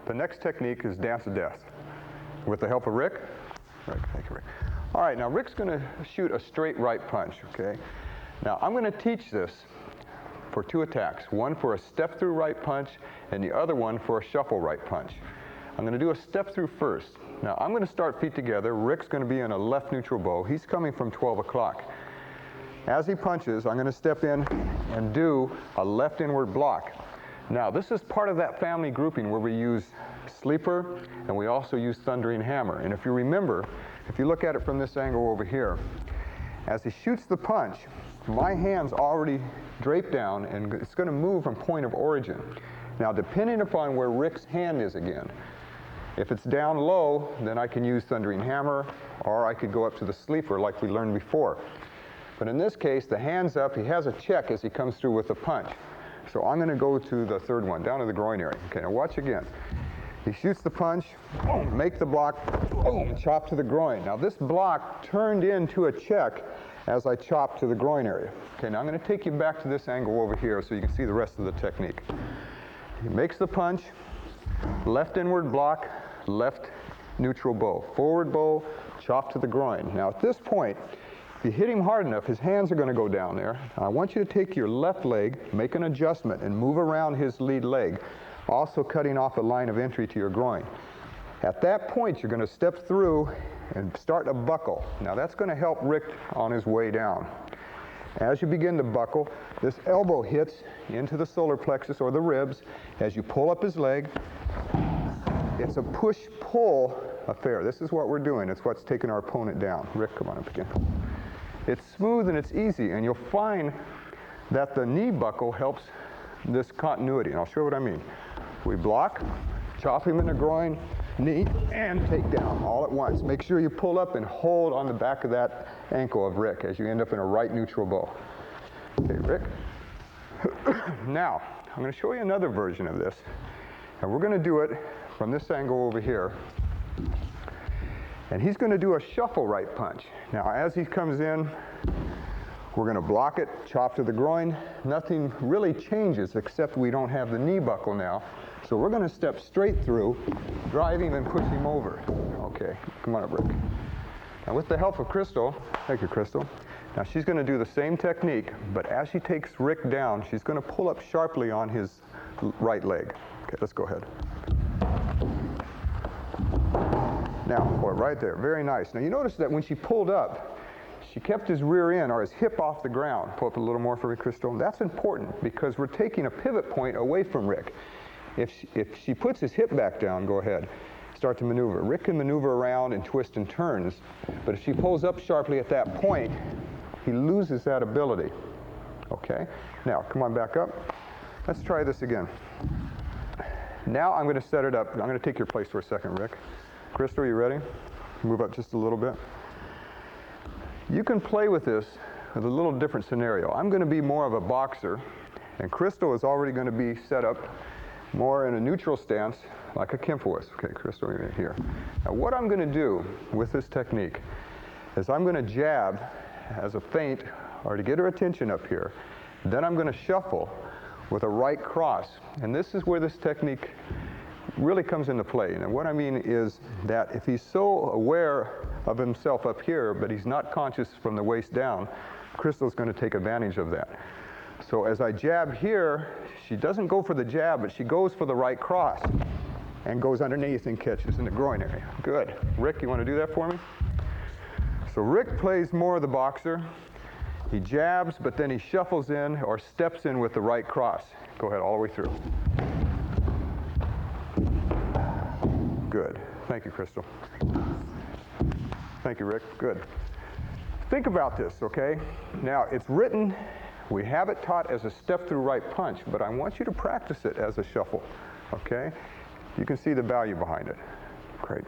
the next technique is dance of death. With the help of Rick. Rick, thank you, Rick. All right, now Rick's going to shoot a straight right punch, okay? Now I'm going to teach this for 2 attacks, one for a step-through right punch and the other one for a shuffle right punch. I'm going to do a step-through first. Now I'm going to start feet together. Rick's going to be in a left neutral bow. He's coming from 12 o'clock. As he punches, I'm going to step in and do a left inward block. Now this is part of that family grouping where we use sleeper and we also use thundering hammer. And if you remember, if you look at it from this angle over here, as he shoots the punch, my hand's already draped down and it's going to move from point of origin. Now depending upon where Rick's hand is again, if it's down low, then I can use thundering hammer, or I could go up to the sleeper like we learned before. But in this case, the hand's up, he has a check as he comes through with the punch. So I'm going to go to the third one, down to the groin area. Okay, now watch again. He shoots the punch, boom, make the block, boom, chop to the groin. Now this block turned into a check as I chop to the groin area. Okay, now I'm going to take you back to this angle over here so you can see the rest of the technique. He makes the punch, left inward block, left neutral bow, forward bow, chop to the groin. Now at this point, if you hit him hard enough, his hands are going to go down there. I want you to take your left leg, make an adjustment, and move around his lead leg, also cutting off a line of entry to your groin. At that point, you're going to step through and start a buckle. Now that's going to help Rick on his way down. As you begin to buckle, this elbow hits into the solar plexus or the ribs. As you pull up his leg, it's a push-pull affair. This is what we're doing. It's what's taking our opponent down. Rick, come on up again. It's smooth and it's easy, and you'll find that the knee buckle helps this continuity, and I'll show you what I mean. We block, chop him in the groin, knee, and take down all at once. Make sure you pull up and hold on the back of that ankle of Rick as you end up in a right neutral bow. Okay, Rick. Now, I'm going to show you another version of this, and we're going to do it from this angle over here. And he's going to do a shuffle right punch. Now, as he comes in, we're going to block it, chop to the groin. Nothing really changes except we don't have the knee buckle now. So we're going to step straight through, drive him and push him over. Okay, come on up, Rick. Now with the help of Crystal, thank you, Crystal. Now she's going to do the same technique, but as she takes Rick down, she's going to pull up sharply on his right leg. Okay, let's go ahead. Now, boy, right there, very nice. Now you notice that when she pulled up, she kept his rear end or his hip off the ground. Pull up a little more for me, Crystal. That's important because we're taking a pivot point away from Rick. If she puts his hip back down, go ahead, start to maneuver. Rick can maneuver around and twist and turns, but if she pulls up sharply at that point, he loses that ability. Okay? Now, come on back up. Let's try this again. Now I'm going to set it up. I'm going to take your place for a second, Rick. Crystal, you ready? Move up just a little bit. You can play with this with a little different scenario. I'm going to be more of a boxer, and Crystal is already going to be set up more in a neutral stance like a Kenpo is. Okay, Crystal, you're here. Now what I'm going to do with this technique is I'm going to jab as a feint or to get her attention up here. Then I'm going to shuffle with a right cross. And this is where this technique really comes into play. And what I mean is that if he's so aware of himself up here, but he's not conscious from the waist down, Crystal's going to take advantage of that. So as I jab here, she doesn't go for the jab, but she goes for the right cross and goes underneath and catches in the groin area. Good. Rick, you want to do that for me? So Rick plays more of the boxer. He jabs, but then he shuffles in or steps in with the right cross. Go ahead, all the way through. Good. Thank you, Crystal. Thank you, Rick. Good. Think about this, okay? Now, it's written, we have it taught as a step-through right punch, but I want you to practice it as a shuffle, okay? You can see the value behind it. Great.